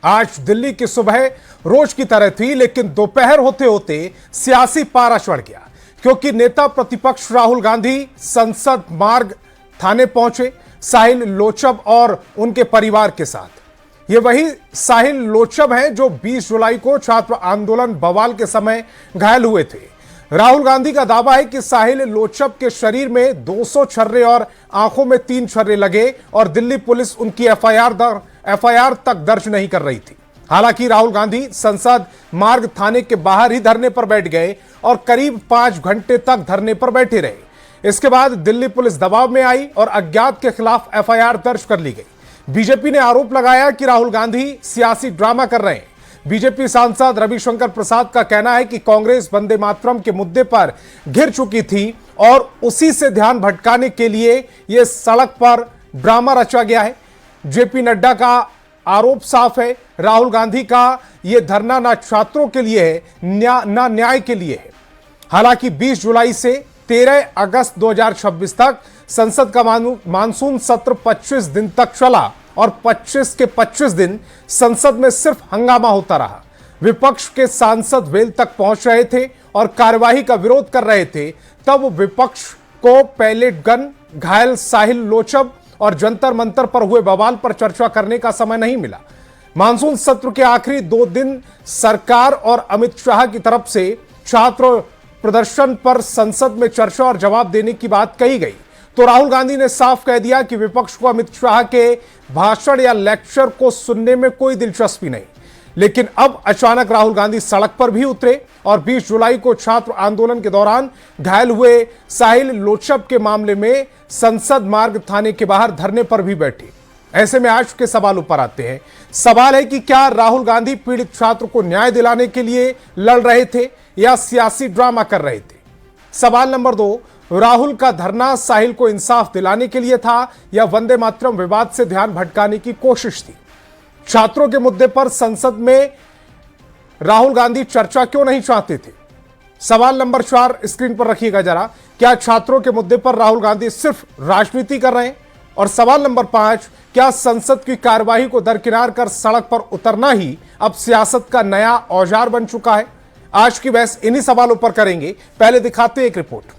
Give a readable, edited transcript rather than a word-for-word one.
आज दिल्ली की सुबह रोज की तरह थी, लेकिन दोपहर होते होते सियासी पारा चढ़ गया, क्योंकि नेता प्रतिपक्ष राहुल गांधी संसद मार्ग थाने पहुंचे साहिल लोचब और उनके परिवार के साथ। ये वही साहिल लोचब हैं जो 20 जुलाई को छात्र आंदोलन बवाल के समय घायल हुए थे। राहुल गांधी का दावा है कि साहिल लोचब के शरीर में 200 छर्रे और आंखों में 3 छर्रे लगे और दिल्ली पुलिस उनकी एफआईआर तक दर्ज नहीं कर रही थी। हालांकि राहुल गांधी संसद मार्ग थाने के बाहर ही धरने पर बैठ गए और करीब 5 घंटे तक धरने पर बैठे रहे। इसके बाद दिल्ली पुलिस दबाव में आई और अज्ञात के खिलाफ एफआईआर दर्ज कर ली गई। बीजेपी ने आरोप लगाया कि राहुल गांधी सियासी ड्रामा कर रहे हैं। बीजेपी सांसद रविशंकर प्रसाद का कहना है कि कांग्रेस वंदे मातरम के मुद्दे पर घिर चुकी थी और उसी से ध्यान भटकाने के लिए यह सड़क पर ड्रामा रचा गया है। जेपी नड्डा का आरोप साफ है, राहुल गांधी का यह धरना ना छात्रों के लिए है ना न्याय के लिए है। हालांकि 20 जुलाई से 13 अगस्त 2026 तक संसद का मानसून सत्र 25 दिन तक चला और 25 के 25 दिन संसद में सिर्फ हंगामा होता रहा। विपक्ष के सांसद वेल तक पहुंच रहे थे और कार्यवाही का विरोध कर रहे थे। तब विपक्ष को पैलेट गन, घायल साहिल लोचब और जंतर मंतर पर हुए बवाल पर चर्चा करने का समय नहीं मिला। मानसून सत्र के आखिरी 2 दिन सरकार और अमित शाह की तरफ से छात्र प्रदर्शन पर संसद में चर्चा और जवाब देने की बात कही गई, तो राहुल गांधी ने साफ कह दिया कि विपक्ष को अमित शाह के भाषण या लेक्चर को सुनने में कोई दिलचस्पी नहीं। लेकिन अब अचानक राहुल गांधी सड़क पर भी उतरे और 20 जुलाई को छात्र आंदोलन के दौरान घायल हुए साहिल लोचब के मामले में संसद मार्ग थाने के बाहर धरने पर भी बैठे। ऐसे में आज के सवाल ऊपर आते हैं। सवाल है कि क्या राहुल गांधी पीड़ित छात्र को न्याय दिलाने के लिए लड़ रहे थे या सियासी ड्रामा कर रहे थे? सवाल नंबर 2, राहुल का धरना साहिल को इंसाफ दिलाने के लिए था या वंदे मातरम विवाद से ध्यान भटकाने की कोशिश थी? छात्रों के मुद्दे पर संसद में राहुल गांधी चर्चा क्यों नहीं चाहते थे? सवाल नंबर 4 स्क्रीन पर रखिएगा जरा। क्या छात्रों के मुद्दे पर राहुल गांधी सिर्फ राजनीति कर रहे हैं? और सवाल नंबर 5, क्या संसद की कार्यवाही को दरकिनार कर सड़क पर उतरना ही अब सियासत का नया औजार बन चुका है? आज की बहस इन्हीं सवालों पर करेंगे। पहले दिखाते हैं एक रिपोर्ट।